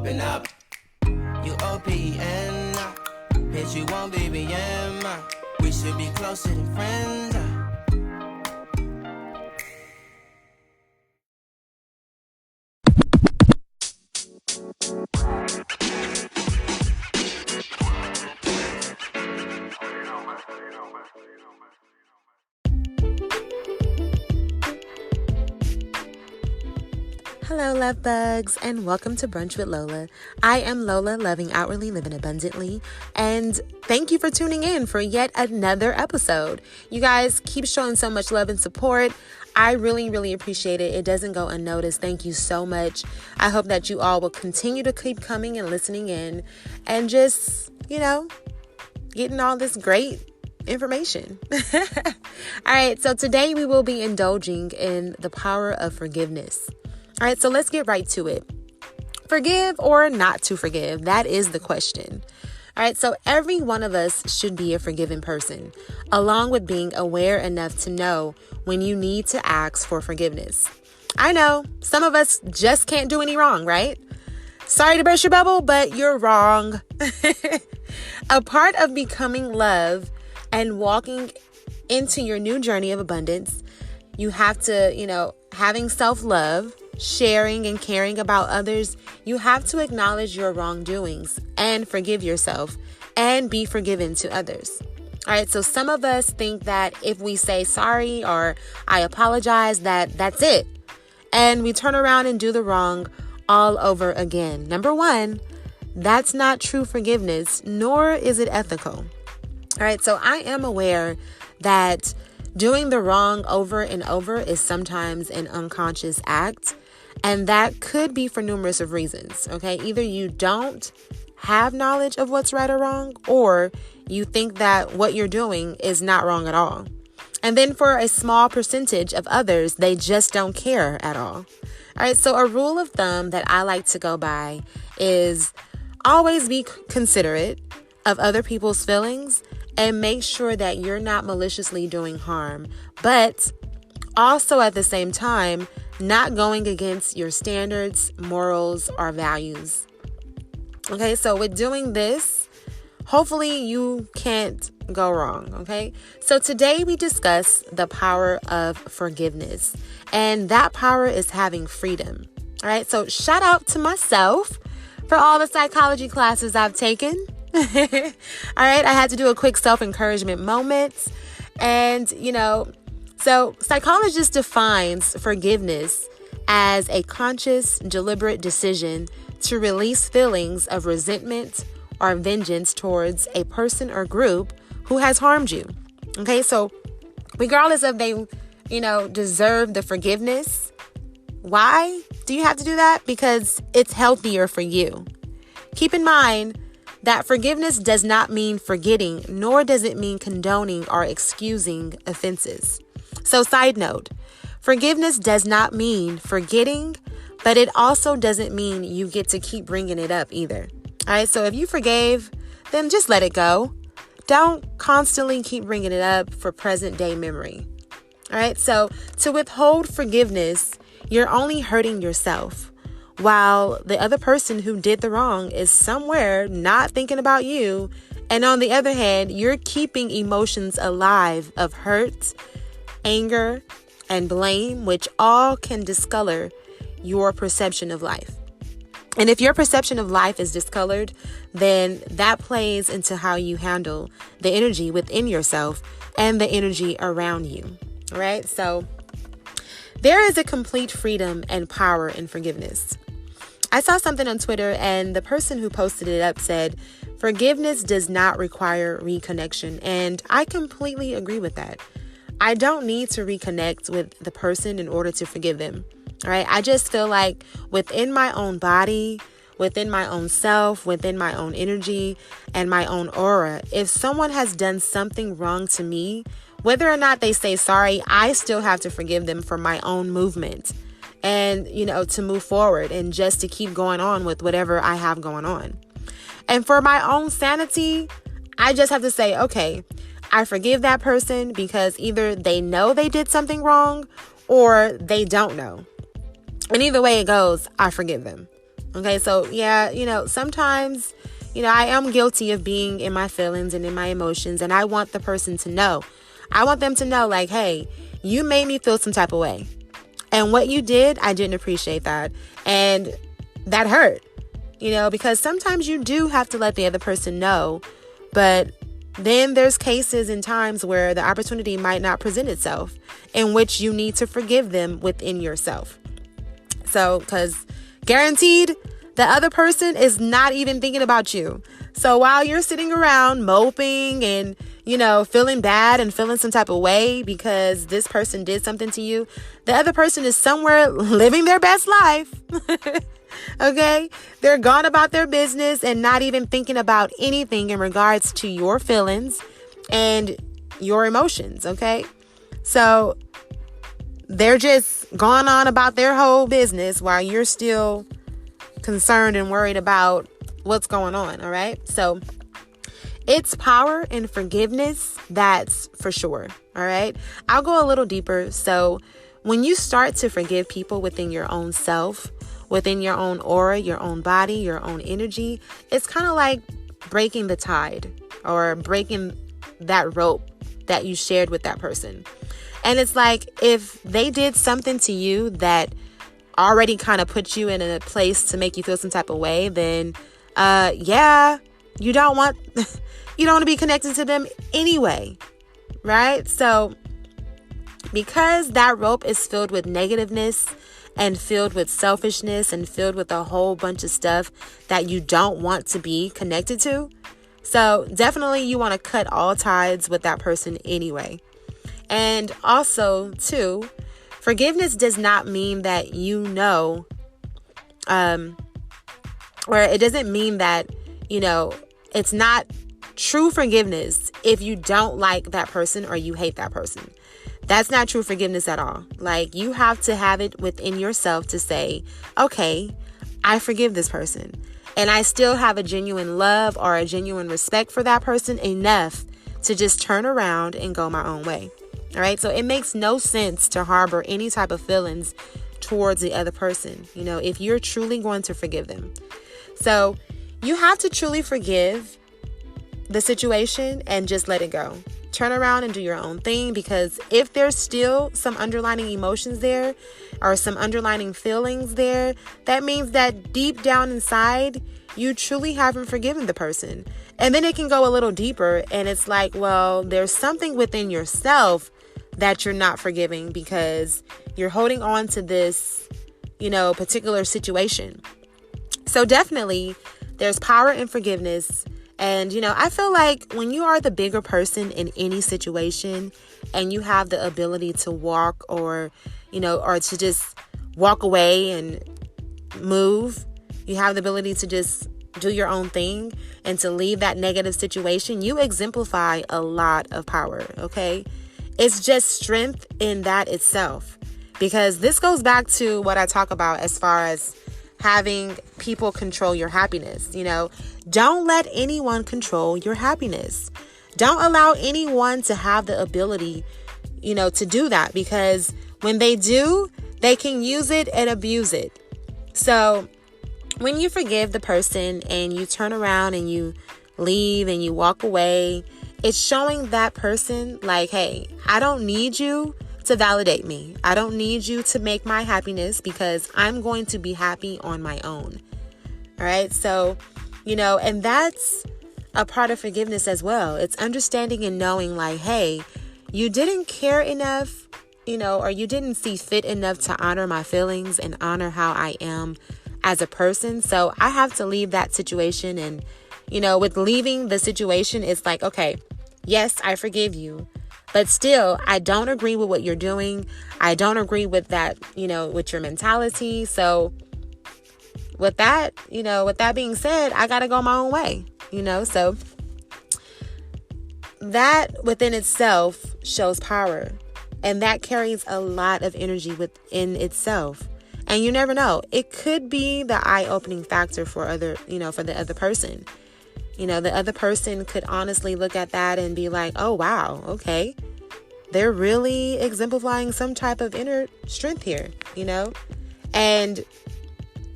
open up. You OPN, bitch, you won't be BM. We should be closer than friends. Hello, love bugs, and welcome to Brunch with Lola. I am Lola, loving outwardly, living abundantly, and thank you for tuning in for yet another episode. You guys keep showing so much love and support. I really appreciate it. It doesn't go unnoticed. Thank you so much. I hope that you all will continue to keep coming and listening in and just, getting all this great information. All right, so today we will be indulging in the power of forgiveness. All right, so let's get right to it. Forgive or not to forgive? That is the question. All right, so every one of us should be a forgiving person, along with being aware enough to know when you need to ask for forgiveness. I know some of us just can't do any wrong, right? Sorry to burst your bubble, but you're wrong. A part of becoming love and walking into your new journey of abundance, you have to, having self-love, sharing and caring about others, you have to acknowledge your wrongdoings and forgive yourself and be forgiven to others. All right, so some of us think that if we say sorry or I apologize, that's it. And we turn around and do the wrong all over again. Number one, that's not true forgiveness, nor is it ethical. All right, so I am aware that doing the wrong over and over is sometimes an unconscious act. And that could be for numerous of reasons, okay? Either you don't have knowledge of what's right or wrong, or you think that what you're doing is not wrong at all. And then for a small percentage of others, they just don't care at all. All right, so a rule of thumb that I like to go by is always be considerate of other people's feelings and make sure that you're not maliciously doing harm, but also at the same time, not going against your standards, morals, or values. Okay, so with doing this, hopefully you can't go wrong, okay? So today we discuss the power of forgiveness, and that power is having freedom. All right, so shout out to myself for all the psychology classes I've taken. All right, I had to do a quick self-encouragement moment, and so psychologist defines forgiveness as a conscious, deliberate decision to release feelings of resentment or vengeance towards a person or group who has harmed you. Okay, so regardless of they, deserve the forgiveness, why do you have to do that? Because it's healthier for you. Keep in mind that forgiveness does not mean forgetting, nor does it mean condoning or excusing offenses. So side note, forgiveness does not mean forgetting, but it also doesn't mean you get to keep bringing it up either. All right, so if you forgave, then just let it go. Don't constantly keep bringing it up for present day memory. All right, so to withhold forgiveness, you're only hurting yourself, while the other person who did the wrong is somewhere not thinking about you. And on the other hand, you're keeping emotions alive of hurt, anger, and blame, which all can discolor your perception of life. And if your perception of life is discolored, then that plays into how you handle the energy within yourself and the energy around you. All right, so there is a complete freedom and power in forgiveness. I saw something on Twitter, and the person who posted it up said, forgiveness does not require reconnection. And I completely agree with that. I don't need to reconnect with the person in order to forgive them. All right. I just feel like within my own body, within my own self, within my own energy and my own aura, if someone has done something wrong to me, whether or not they say sorry, I still have to forgive them for my own movement and, to move forward and just to keep going on with whatever I have going on. And for my own sanity, I just have to say, okay, I forgive that person because either they know they did something wrong or they don't know. And either way it goes, I forgive them. Okay, so yeah, sometimes, I am guilty of being in my feelings and in my emotions, and I want the person to know. I want them to know, like, hey, you made me feel some type of way. And what you did, I didn't appreciate that. And that hurt, because sometimes you do have to let the other person know. But then there's cases and times where the opportunity might not present itself, in which you need to forgive them within yourself. So, because guaranteed, the other person is not even thinking about you. So while you're sitting around moping and, feeling bad and feeling some type of way because this person did something to you, the other person is somewhere living their best life. Okay? They're gone about their business and not even thinking about anything in regards to your feelings and your emotions. Okay? So they're just gone on about their whole business while you're still concerned and worried about what's going on. All right. So it's power in forgiveness. That's for sure. All right. I'll go a little deeper. So when you start to forgive people within your own self, within your own aura, your own body, your own energy, it's kind of like breaking the tide or breaking that rope that you shared with that person. And it's like, if they did something to you that already kind of put you in a place to make you feel some type of way, then you don't want to be connected to them anyway, right? So because that rope is filled with negativeness and filled with selfishness and filled with a whole bunch of stuff that you don't want to be connected to, so definitely you want to cut all ties with that person anyway. And also, too, forgiveness does not mean that or it doesn't mean that, it's not true forgiveness if you don't like that person or you hate that person. That's not true forgiveness at all. Like, you have to have it within yourself to say, okay, I forgive this person. And I still have a genuine love or a genuine respect for that person enough to just turn around and go my own way. All right. So it makes no sense to harbor any type of feelings towards the other person, if you're truly going to forgive them. So you have to truly forgive the situation and just let it go. Turn around and do your own thing, because if there's still some underlying emotions there or some underlying feelings there, that means that deep down inside, you truly haven't forgiven the person. And then it can go a little deeper, and it's like, well, there's something within yourself that you're not forgiving because you're holding on to this, particular situation. So definitely there's power in forgiveness. And, I feel like when you are the bigger person in any situation and you have the ability to walk or to just walk away and move, you have the ability to just do your own thing and to leave that negative situation, you exemplify a lot of power. Okay. It's just strength in that itself, because this goes back to what I talk about as far as having people control your happiness. Don't let anyone control your happiness. Don't allow anyone to have the ability, to do that, because when they do, they can use it and abuse it. So when you forgive the person and you turn around and you leave and you walk away, it's showing that person like, hey, I don't need you to validate me. I don't need you to make my happiness, because I'm going to be happy on my own. All right. So, and that's a part of forgiveness as well. It's understanding and knowing like, hey, you didn't care enough, or you didn't see fit enough to honor my feelings and honor how I am as a person. So I have to leave that situation. And, with leaving the situation, it's like, okay, yes, I forgive you. But still, I don't agree with what you're doing. I don't agree with that, with your mentality. So with that being said, I got to go my own way, so that within itself shows power, and that carries a lot of energy within itself. And you never know, it could be the eye-opening factor for for the other person. The other person could honestly look at that and be like, oh, wow, okay. They're really exemplifying some type of inner strength here, And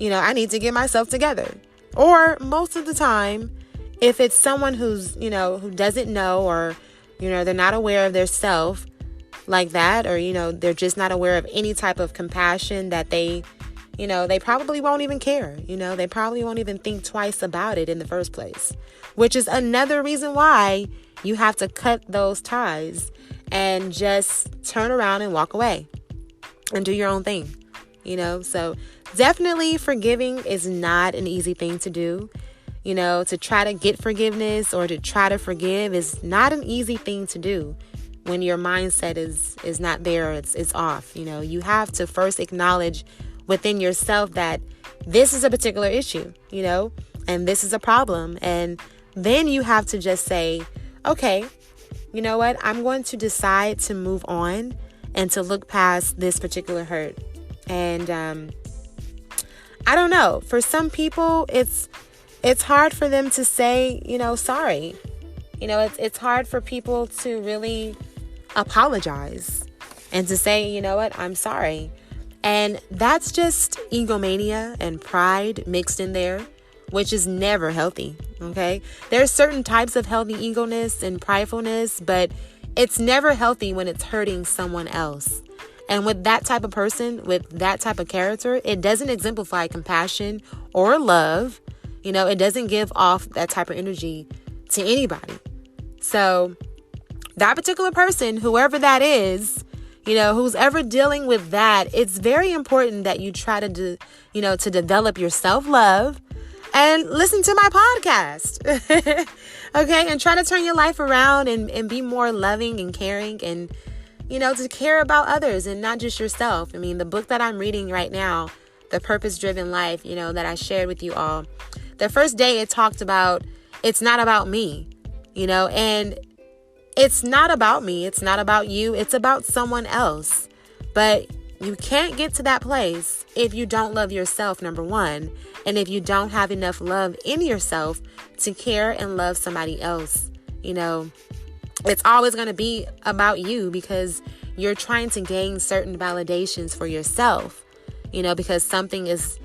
I need to get myself together. Or most of the time, if it's someone who's, who doesn't know, or, they're not aware of their self like that, or, they're just not aware of any type of compassion that they probably won't even care. They probably won't even think twice about it in the first place, which is another reason why you have to cut those ties and just turn around and walk away and do your own thing, So definitely forgiving is not an easy thing to do. To try to get forgiveness or to try to forgive is not an easy thing to do when your mindset is not there, it's off. You have to first acknowledge within yourself that this is a particular issue, and this is a problem. And then you have to just say, okay, you know what? I'm going to decide to move on and to look past this particular hurt. And I don't know. For some people, it's hard for them to say, sorry. It's hard for people to really apologize and to say, you know what, I'm sorry. And that's just egomania and pride mixed in there, which is never healthy. Okay. There's certain types of healthy egoness and pridefulness, but it's never healthy when it's hurting someone else. And with that type of person, with that type of character, it doesn't exemplify compassion or love. It doesn't give off that type of energy to anybody. So that particular person, whoever that is, who's ever dealing with that, it's very important that you try to to develop your self-love and listen to my podcast. Okay. And try to turn your life around and be more loving and caring and, to care about others and not just yourself. I mean, the book that I'm reading right now, The Purpose-Driven Life, that I shared with you all, the first day it talked about, it's not about me, and it's not about me. It's not about you. It's about someone else. But you can't get to that place if you don't love yourself, number one. And if you don't have enough love in yourself to care and love somebody else. It's always going to be about you because you're trying to gain certain validations for yourself, because something is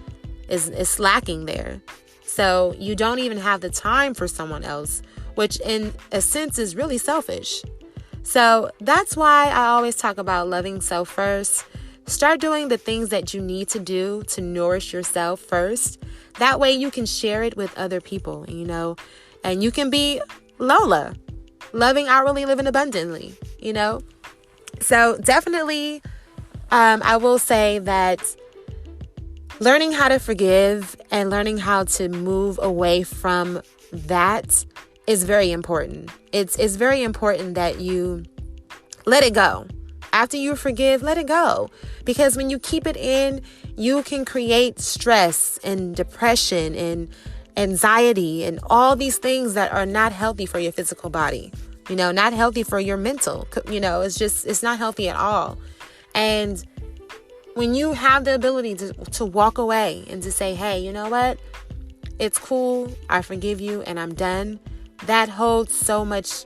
lacking there. So you don't even have the time for someone else, which in a sense is really selfish. So that's why I always talk about loving self first. Start doing the things that you need to do to nourish yourself first. That way you can share it with other people, and you can be Lola, loving outwardly, living abundantly, So definitely, I will say that learning how to forgive and learning how to move away from that is very important. It's very important that you let it go. After you forgive, let it go. Because when you keep it in, you can create stress and depression and anxiety and all these things that are not healthy for your physical body. Not healthy for your mental. It's not healthy at all. And when you have the ability to walk away and to say, hey, you know what? It's cool. I forgive you and I'm done. That holds so much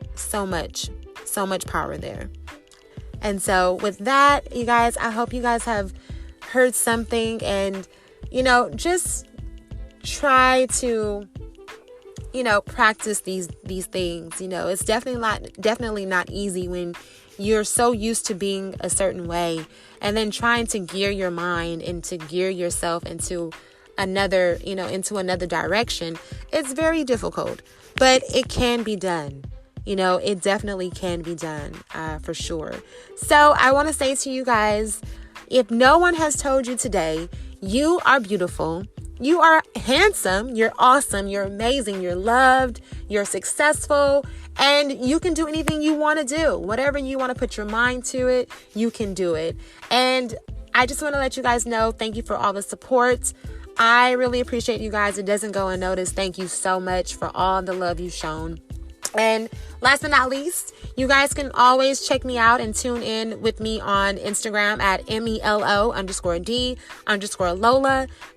power there. And so with that, you guys, I hope you guys have heard something and, just try to, practice these things. It's definitely not easy when you're so used to being a certain way and then trying to gear your mind and to gear yourself into another direction. It's very difficult, but it can be done. It definitely can be done, for sure. So I want to say to you guys, if no one has told you today, you are beautiful, you are handsome, you're awesome, you're amazing, you're loved, you're successful, and you can do anything you want to do. Whatever you want to put your mind to it, you can do it. And I just want to let you guys know, thank you for all the support. I really appreciate you guys. It doesn't go unnoticed. Thank you so much for all the love you've shown. And last but not least, you guys can always check me out and tune in with me on Instagram at MELO_D_Lola,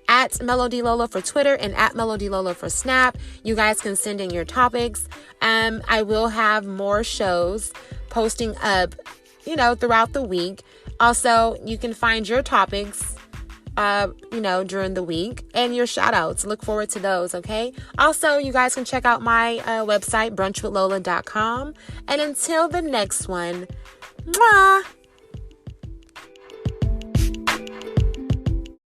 at MelodieLola for Twitter, and at MelodieLola for Snap. You guys can send in your topics. I will have more shows posting up, throughout the week. Also, you can find your topics during the week, and your shout outs. Look forward to those, okay? Also, you guys can check out my website, brunchwithlola.com. And until the next one, mwah!